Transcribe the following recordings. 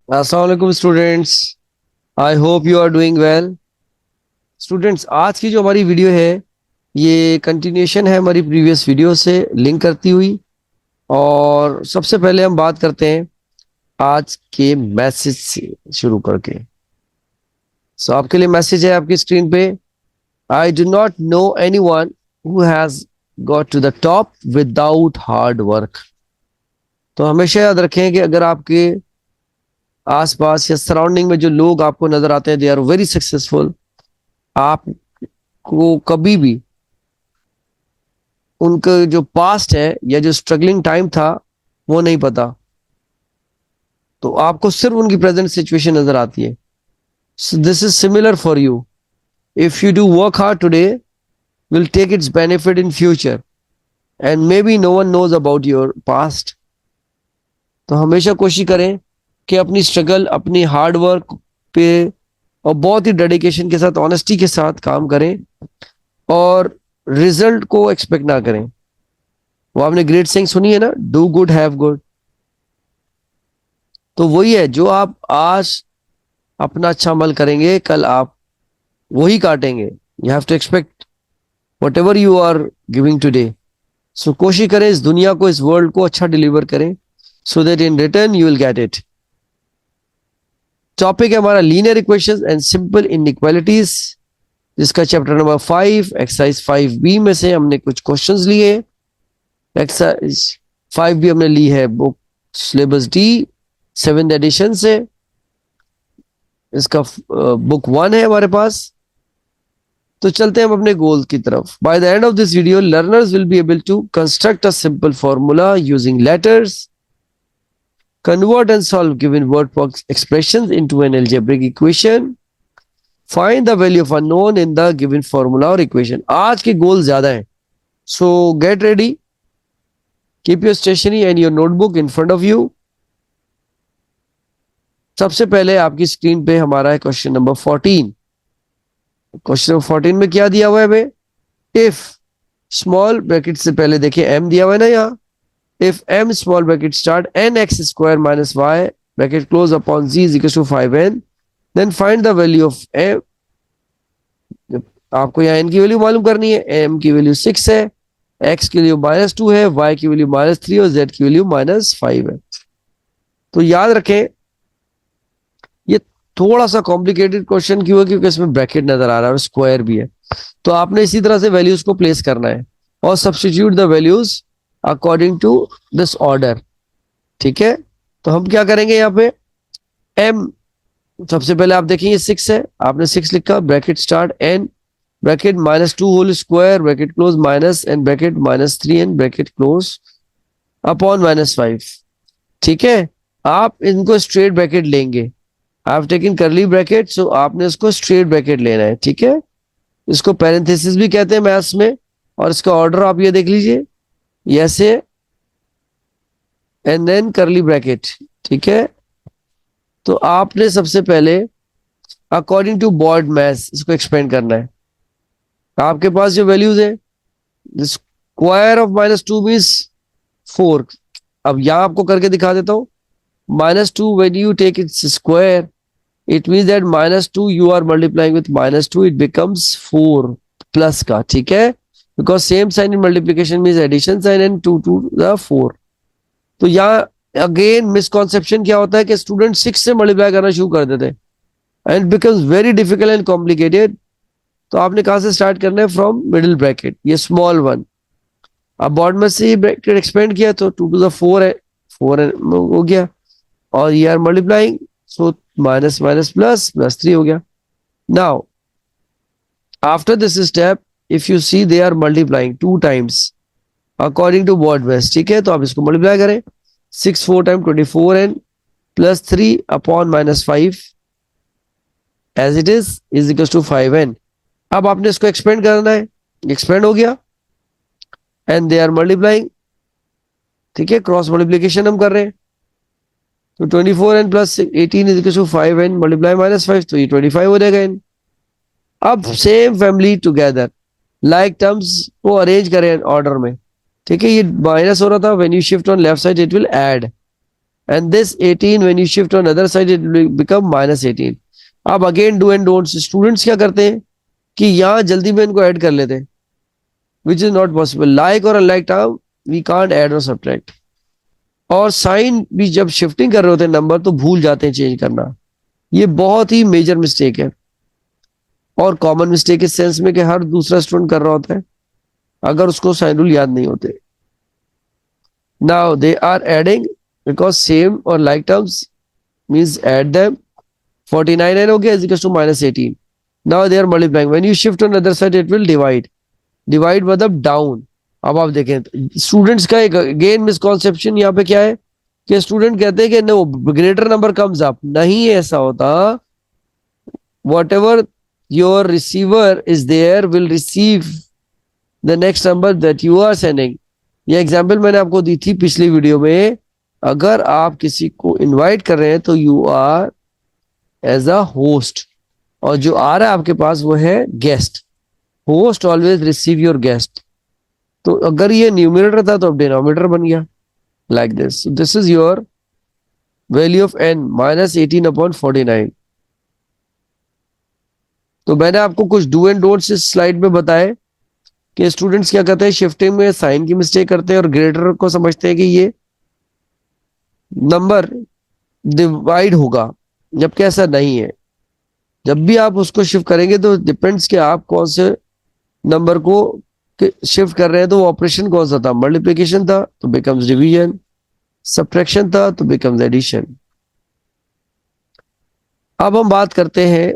अस्सलाम वालेकुम students. I hope you are doing well. Students, आज की जो हमारी वीडियो है ये कंटिन्यूशन है हमारी प्रीवियस वीडियो से लिंक करती हुई। और सबसे पहले हम बात करते हैं आज के मैसेज से शुरू करके। सो आपके लिए मैसेज है आपकी स्क्रीन पे। I do not know anyone who has got to the top without hard work. तो हमेशा याद रखें कि अगर आपके आसपास या सराउंडिंग में जो लोग आपको नजर आते हैं दे आर वेरी सक्सेसफुल, आपको कभी भी उनका जो पास्ट है या जो स्ट्रगलिंग टाइम था वो नहीं पता। तो आपको सिर्फ उनकी प्रेजेंट सिचुएशन नजर आती है। So this is similar for you. If you do work hard today, will take its benefit in future and maybe no one knows about your past. तो हमेशा कोशिश करें कि अपनी स्ट्रगल, अपनी हार्ड वर्क पे और बहुत ही डेडिकेशन के साथ, ऑनेस्टी के साथ काम करें और रिजल्ट को एक्सपेक्ट ना करें। वो आपने ग्रेट सेइंग सुनी है ना, डू गुड हैव गुड। तो वही है, जो आप आज अपना अच्छा अमल करेंगे कल आप वही काटेंगे। You have to expect whatever you are giving today. So कोशिश करें इस दुनिया को, इस वर्ल्ड को अच्छा डिलीवर करें, so that in return you will get it. Topic है हमारा linear equations and simple inequalities, जिसका चैप्टर नंबर 5 एक्सरसाइज 5B में से हमने कुछ क्वेश्चंस लिए। एक्सरसाइज 5B हमने ली है book syllabus D 7th addition से। इसका बुक 1 है हमारे पास। तो चलते हैं हम अपने गोल की तरफ। By the end of this video, learners will be able to construct a simple formula using letters, convert and solve given word expressions into an algebraic equation, find the value of unknown in the given formula or equation। आज के गोल ज्यादा हैं, so get ready, keep your stationery and your notebook in front of you। सबसे पहले आपकी screen पे हमारा है क्वेश्चन नंबर 14। क्वेश्चन नंबर 14 में क्या दिया हुआ है हमें? इफ स्मॉल ब्रैकेट से पहले देखिए m दिया हुआ है ना यहाँ। if m small bracket start n x square minus y bracket close upon z is equals to 5n, then find the value of m। आपको यहाँ n की वैल्यू मालूम करनी है। m की वैल्यू 6 है, x की वैल्यू -2 है, y की वैल्यू -3 और z की वैल्यू -5 है। तो याद रखें ये थोड़ा सा कॉम्प्लिकेटेड क्वेश्चन क्यों है, क्योंकि इसमें ब्रैकेट नजर आ रहा है और स्क्वायर भी है। तो आपने इसी तरह से वैल्यूज को प्लेस करना है और substitute the values according to this order. ठीक है, तो हम क्या करेंगे यहाँ पे? m सबसे पहले आप देखेंगे 6 है, आपने 6 लिखा, bracket start n bracket -2 whole square bracket close minus n bracket -3n bracket close upon -5। ठीक है, आप इनको स्ट्रेट ब्रैकेट लेंगे। I have taken curly bracket, so आपने इसको स्ट्रेट ब्रैकेट लेना है। ठीक है, इसको पैरेंथेसिस भी कहते हैं मैथ्स में। और इसका ऑर्डर आप ये देख लीजिए, ऐसे एंड देन करली ब्रैकेट। ठीक है, तो आपने सबसे पहले अकॉर्डिंग टू बोर्ड मैथ्स इसको एक्सपेंड करना है। आपके पास जो वैल्यूज है, स्क्वायर ऑफ -2 मीन्स 4। अब यहां आपको करके दिखा देता हूं। -2 when you take its square, it means that -2 you are multiplying with -2, it becomes 4 plus का। ठीक है, because same sign in multiplication means addition sign and 2 to the 4। तो यहाँ अगेन मिसकॉन्सेप्शन क्या होता है कि स्टूडेंट 6 से मल्टीप्लाई करना शुरू कर देते हैं and becomes very difficult and complicated. तो आपने कहां से स्टार्ट करना है? फ्रॉम मिडिल ब्रैकेट, ये स्मॉल वन। अब बॉर्ड में से ब्रैकेट एक्सपेंड किया तो 2 to the 4 है, 4 हो गया। और ये are multiplying, so minus minus plus plus 3 हो गया। Now after this step, if you see they are multiplying 2 times according to board base. ठीक है, तो आप इसको मल्टीप्लाई करें। 6 4 time 24n plus 3 upon -5 as it is equal to 5n। अब आपने इसको एक्सपेंड करना है, एक्सपेंड हो गया एंड दे आर मल्टीप्लाइंग। ठीक है, क्रॉस मल्टीप्लीकेशन हम कर रहे हैं। तो 24n plus 18 is equal to 5n multiply -5, तो ये 25 हो जाएगा n। अब same family together like terms को अरेंज करें ऑर्डर में। ठीक है, ये माइनस हो रहा था, when you shift on left side it will add. and this 18 when you shift on other side it will become -18. अब again do and don'ts. Students क्या करते हैं कि यहाँ जल्दी में इनको ऐड कर लेते हैं, which is not possible. Like और unlike term we can't add और सब्ट्रैक्ट. और साइन भी जब शिफ्टिंग कर रहे होते हैं नंबर तो भूल जाते हैं चेंज करना. ये बहुत ही मेजर मिस्टेक है और कॉमन मिस्टेक इस सेंस में कि हर दूसरा स्टूडेंट कर रहा होता है अगर उसको साइन रूल याद नहीं होते. Now they are adding because same और like terms means add them. 49 हो गया is equals to -18. Now they are multiplying. When you shift on other side, it will divide. Divide मतलब down. अब आप देखें स्टूडेंट्स का एक अगेन मिसकॉन्सेप्शन यहाँ पे क्या है कि स्टूडेंट कहते हैं कि no greater number comes up. नहीं ऐसा होता. whatever your receiver is there will receive the next number that you are sending. ये एग्जाम्पल मैंने आपको दी थी पिछली वीडियो में. अगर आप किसी को इनवाइट कर रहे हैं तो you are as a host और जो आ रहा है आपके पास वो है guest. Host always receive your guest. तो अगर ये न्यूमरेटर था तो अब डिनोमिनेटर बन गया like this. This is your value of n -18/49. तो मैंने आपको कुछ डू एंड डोंट्स इस स्लाइड में बताए कि स्टूडेंट्स क्या करते हैं शिफ्टिंग में साइन की मिस्टेक करते हैं और ग्रेटर को समझते हैं कि ये नंबर डिवाइड होगा, जबकि ऐसा नहीं है. जब भी आप उसको शिफ्ट करेंगे तो डिपेंड्स कि आप कौन से नंबर को शिफ्ट कर रहे हैं. तो वो ऑपरेशन कौन सा था. मल्टीप्लिकेशन था तो बिकम्स डिवीजन, सब्ट्रैक्शन था तो बिकम्स एडिशन. अब हम बात करते हैं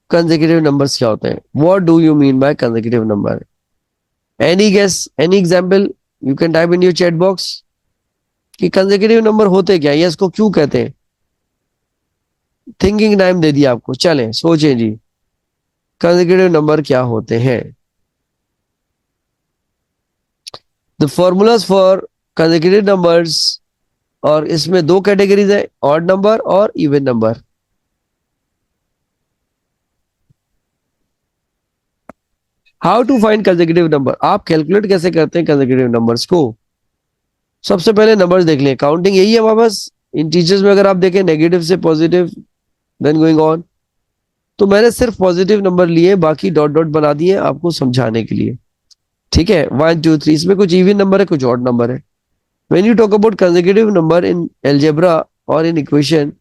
कंसेक्यूटिव नंबर्स क्या होते हैं. What do you mean by consecutive number. Any guess, any example you can type in your chat box कि कंसेक्यूटिव नंबर होते क्या, या इसको क्यों कहते हैं. थिंकिंग टाइम दे दिया आपको. चलें सोचें जी कंसेक्यूटिव नंबर क्या होते हैं. The formulas for consecutive numbers, और इसमें दो कैटेगरीज है, ऑड नंबर और even number. How to find consecutive number. आप कैलकुलेट कैसे करते हैं कंसेक्यूटिव नंबर्स को. सबसे पहले नंबर्स देख लें. काउंटिंग यही है हमारे पास. इन टीचर्स में अगर आप देखें नेगेटिव से पॉजिटिव देन गोइंग ऑन. तो मैंने सिर्फ पॉजिटिव नंबर लिए, बाकी डॉट डॉट बना दिए आपको समझाने के लिए. ठीक है 1 2 3. इसमें कुछ इवन नंबर है कुछ ऑड नंबर है. When you talk about consecutive number in algebra और in equation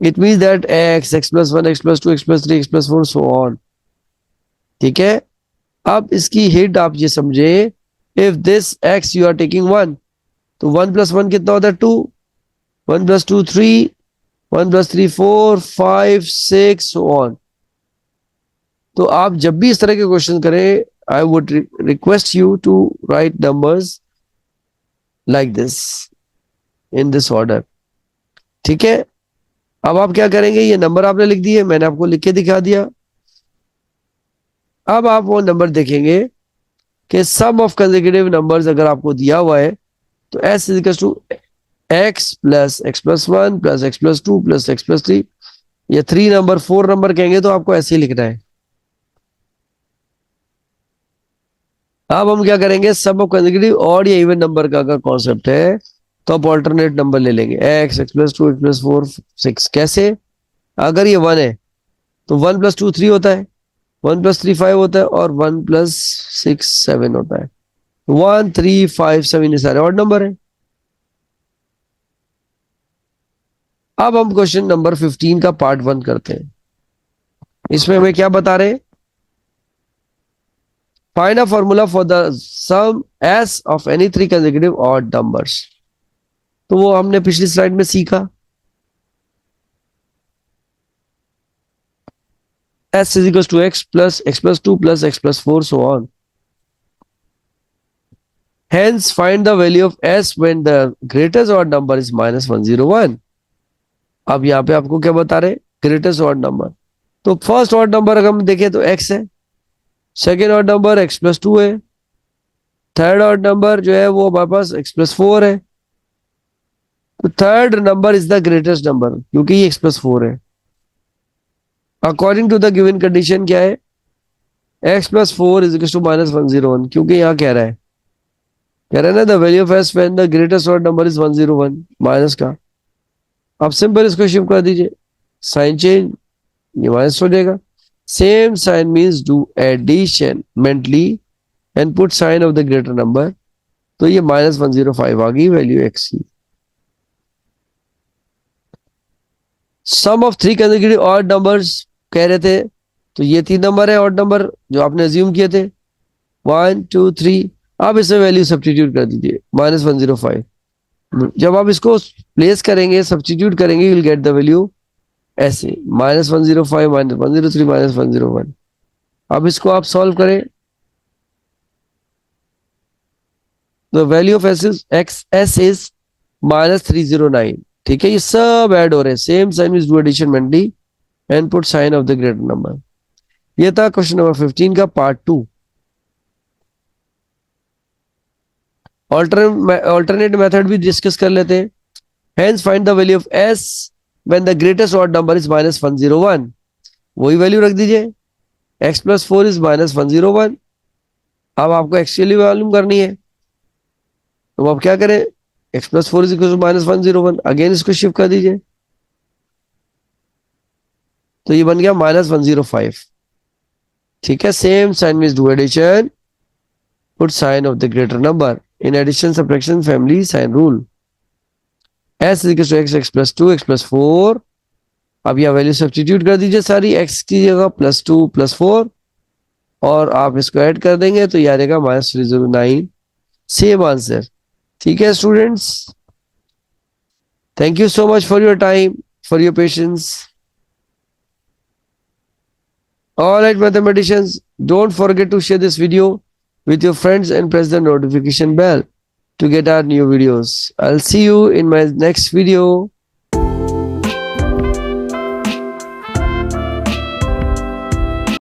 it means that x+1 x+2 x+3 x+4 so on. ठीक है. अब इसकी हिट आप ये समझे. If this x you are taking 1 तो 1 + 1 कितना होता है 2. 1 + 2 3, 1 + 3 4 5 6 सो ऑन. तो आप जब भी इस तरह के क्वेश्चन करें I would request you to write numbers like this in this order. ठीक है. अब आप क्या करेंगे, ये नंबर आपने लिख दिए, मैंने आपको लिख के दिखा दिया. अब आप वो नंबर देखेंगे कि सम ऑफ कंसेक्यूटिव नंबर्स अगर आपको दिया हुआ है तो s = x + x+1 + x+2 + x+3, या 3 नंबर 4 नंबर कहेंगे तो आपको ऐसे ही लिखना है. अब हम क्या करेंगे, सम ऑफ कंसेक्यूटिव ऑड या इवन नंबर का अगर कॉन्सेप्ट है तो आप ऑल्टरनेट नंबर ले लेंगे. x x+2 x+4 6. कैसे. अगर ये 1 है तो 1 + 2 3 होता है, 1 + 3 5 होता है और 1 + 6 7 होता है. 1 3 5 7 ये सारे ऑड नंबर है. अब हम क्वेश्चन नंबर 15 का पार्ट 1 करते हैं. इसमें हमें क्या बता रहे हैं. Find a formula for the sum s of any 3 consecutive odd numbers. तो वो हमने पिछली स्लाइड में सीखा. s = x + x+2 + x+4 so on. Hence find the value of s when the greatest odd number is -101. अब यहाँ पे आपको क्या बता रहे, ग्रेटेस्ट ऑड नंबर. तो फर्स्ट ऑड नंबर अगर हम देखें तो x है, सेकेंड ऑड नंबर x+2 है, थर्ड ऑड नंबर जो है वो हमारे पास x+4 है. तो third number is the greatest number क्योंकि ये x+4 है. According to the given condition क्या है, x+4 = -101. क्योंकि यहाँ कह रहा है ना the value of s when the greatest odd number is 101 minus का. अब सिंपल इसको शिफ्ट कर दीजिए, साइन चेंज, ये माइनस हो जाएगा. Same sign means do addition mentally and put sign of the greater number. तो ये -105 आ गई वैल्यू एक्स की. Sum of 3 consecutive odd numbers कह रहे थे, तो ये 3 नंबर है ऑड नंबर जो आपने अज्यूम किए थे, 1 2 3. आप इसमें वैल्यू सब्स्टिट्यूट कर दीजिए, -105. जब आप इसको प्लेस करेंगे, सब्स्टिट्यूट करेंगे, you will get the value ऐसे, -105 -103 -101. अब इसको आप सॉल्व करें, the value of s is -309. ठीक है, ये सब ऐड हो रहे हैं. Same sign is do addition mentally and put sign of the greater number. ये था क्वेश्चन नंबर 15 का पार्ट 2. ऑल्टरनेट मेथड भी डिस्कस कर लेते हैं. Hence find the value of s when the greatest odd number is -101. वही value रख दीजिए, x+4 इज -101. अब आपको एक्स की वैल्यू मालूम करनी है, तो अब क्या करें, x+4 is equal to -101. Again इसको शिफ्ट कर दीजिए, तो ये बन गया -105. ठीक है, same sign means do addition, put sign of the greater number. In addition subtraction family sign rule. s is equal to x, x+2 x+4. अब यह वैल्यू सब्स्टिट्यूट कर दीजिए सारी, x की जगह +2 +4, और आप इसको ऐड कर देंगे तो ये आ जाएगा -309. Same answer. ठीक है students, thank you so much for your time, for your patience. All right, mathematicians, don't forget to share this video with your friends and press the notification bell to get our new videos. I'll see you in my next video.